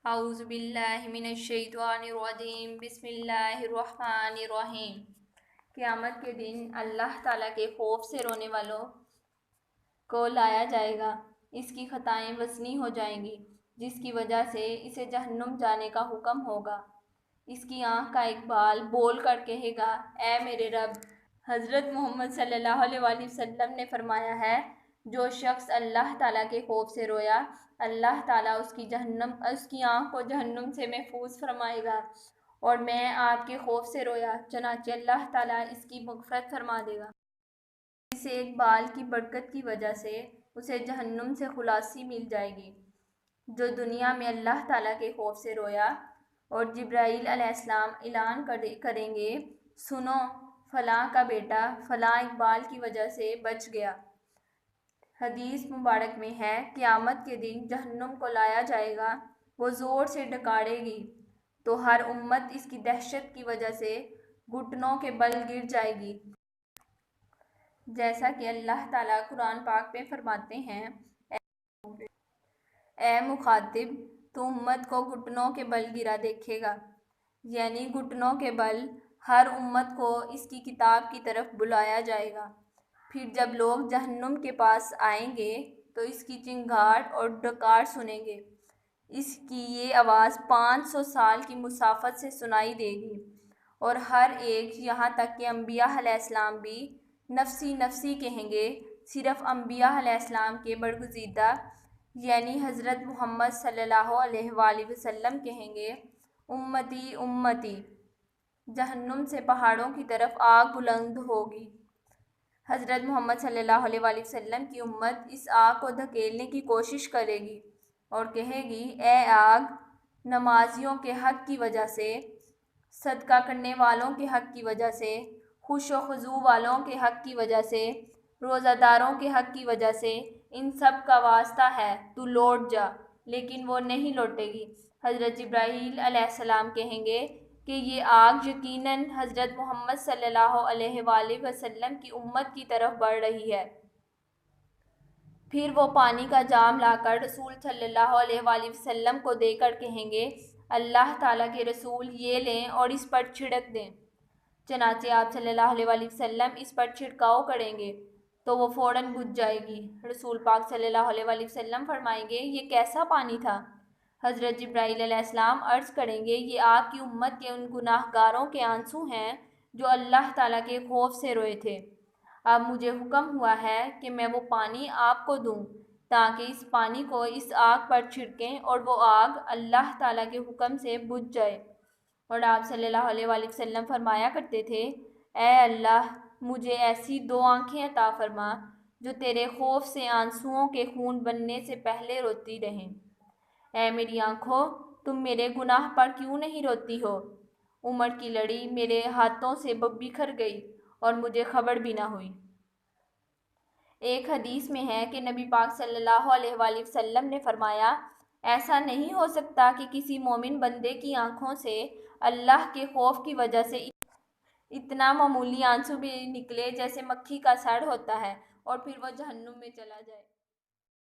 اعوذ باللہ من الشیطان الرجیم بسم اللہ الرحمن الرحیم۔ قیامت کے دن اللہ تعالیٰ کے خوف سے رونے والوں کو لایا جائے گا۔ اس کی خطائیں وزنی ہو جائیں گی، جس کی وجہ سے اسے جہنم جانے کا حکم ہوگا۔ اس کی آنکھ کا ایک بال بول کر کہے گا، اے میرے رب۔ حضرت محمد صلی اللہ علیہ وآلہ وسلم نے فرمایا ہے، جو شخص اللہ تعالیٰ کے خوف سے رویا، اللہ تعالیٰ اس کی آنکھ کو جہنم سے محفوظ فرمائے گا، اور میں آپ کے خوف سے رویا، چنانچہ اللہ تعالیٰ اس کی مغفرت فرما دے گا۔ اس ایک بال کی برکت کی وجہ سے اسے جہنم سے خلاصی مل جائے گی۔ جو دنیا میں اللہ تعالیٰ کے خوف سے رویا اور جبرائیل علیہ السلام اعلان کریں گے، سنو، فلاں کا بیٹا فلاں اقبال کی وجہ سے بچ گیا۔ حدیث مبارک میں ہے، قیامت کے دن جہنم کو لایا جائے گا، وہ زور سے ڈکارے گی تو ہر امت اس کی دہشت کی وجہ سے گھٹنوں کے بل گر جائے گی۔ جیسا کہ اللہ تعالیٰ قرآن پاک میں فرماتے ہیں، اے مخاطب، تو امت کو گھٹنوں کے بل گرا دیکھے گا، یعنی گھٹنوں کے بل ہر امت کو اس کی کتاب کی طرف بلایا جائے گا۔ پھر جب لوگ جہنم کے پاس آئیں گے تو اس کی چنگھاڑ اور ڈکار سنیں گے۔ اس کی یہ آواز 500 سال کی مسافت سے سنائی دے گی، اور ہر ایک، یہاں تک کہ انبیاء علیہ السلام بھی نفسی نفسی کہیں گے۔ صرف انبیاء علیہ السلام کے برگزیدہ یعنی حضرت محمد صلی اللہ علیہ وآلہ وسلم کہیں گے، امتی امتی۔ جہنم سے پہاڑوں کی طرف آگ بلند ہوگی۔ حضرت محمد صلی اللہ علیہ وآلہ وسلم کی امت اس آگ کو دھکیلنے کی کوشش کرے گی اور کہے گی، اے آگ، نمازیوں کے حق کی وجہ سے، صدقہ کرنے والوں کے حق کی وجہ سے، خوش و خضوع والوں کے حق کی وجہ سے، روزہ داروں کے حق کی وجہ سے، ان سب کا واسطہ ہے، تو لوٹ جا۔ لیکن وہ نہیں لوٹے گی۔ حضرت جبرائیل علیہ السلام کہیں گے کہ یہ آگ یقیناً حضرت محمد صلی اللہ علیہ وآلہ وسلم کی امت کی طرف بڑھ رہی ہے۔ پھر وہ پانی کا جام لا کر رسول صلی اللہ علیہ وآلہ وسلم کو دے کر کہیں گے، اللہ تعالیٰ کے رسول، یہ لیں اور اس پر چھڑک دیں۔ چنانچہ آپ صلی اللہ علیہ وآلہ وسلم اس پر چھڑکاؤ کریں گے تو وہ فوراً بجھ جائے گی۔ رسول پاک صلی اللہ علیہ وآلہ وسلم فرمائیں گے، یہ کیسا پانی تھا؟ حضرت جبرائیل علیہ السلام عرض کریں گے، یہ آپ کی امت کے ان گناہ گاروں کے آنسو ہیں جو اللہ تعالیٰ کے خوف سے روئے تھے۔ اب مجھے حکم ہوا ہے کہ میں وہ پانی آپ کو دوں تاکہ اس پانی کو اس آگ پر چھڑکیں اور وہ آگ اللہ تعالیٰ کے حکم سے بجھ جائے۔ اور آپ صلی اللہ علیہ وآلہ وسلم فرمایا کرتے تھے، اے اللہ، مجھے ایسی 2 آنکھیں عطا فرما جو تیرے خوف سے آنسوؤں کے خون بننے سے پہلے روتی رہیں۔ اے میری آنکھوں، تم میرے گناہ پر کیوں نہیں روتی ہو؟ عمر کی لڑی میرے ہاتھوں سے بکھر گئی اور مجھے خبر بھی نہ ہوئی۔ ایک حدیث میں ہے کہ نبی پاک صلی اللہ علیہ وآلہ وسلم نے فرمایا، ایسا نہیں ہو سکتا کہ کسی مومن بندے کی آنکھوں سے اللہ کے خوف کی وجہ سے اتنا معمولی آنسو بھی نکلے جیسے مکھی کا سڑ ہوتا ہے، اور پھر وہ جہنم میں چلا جائے۔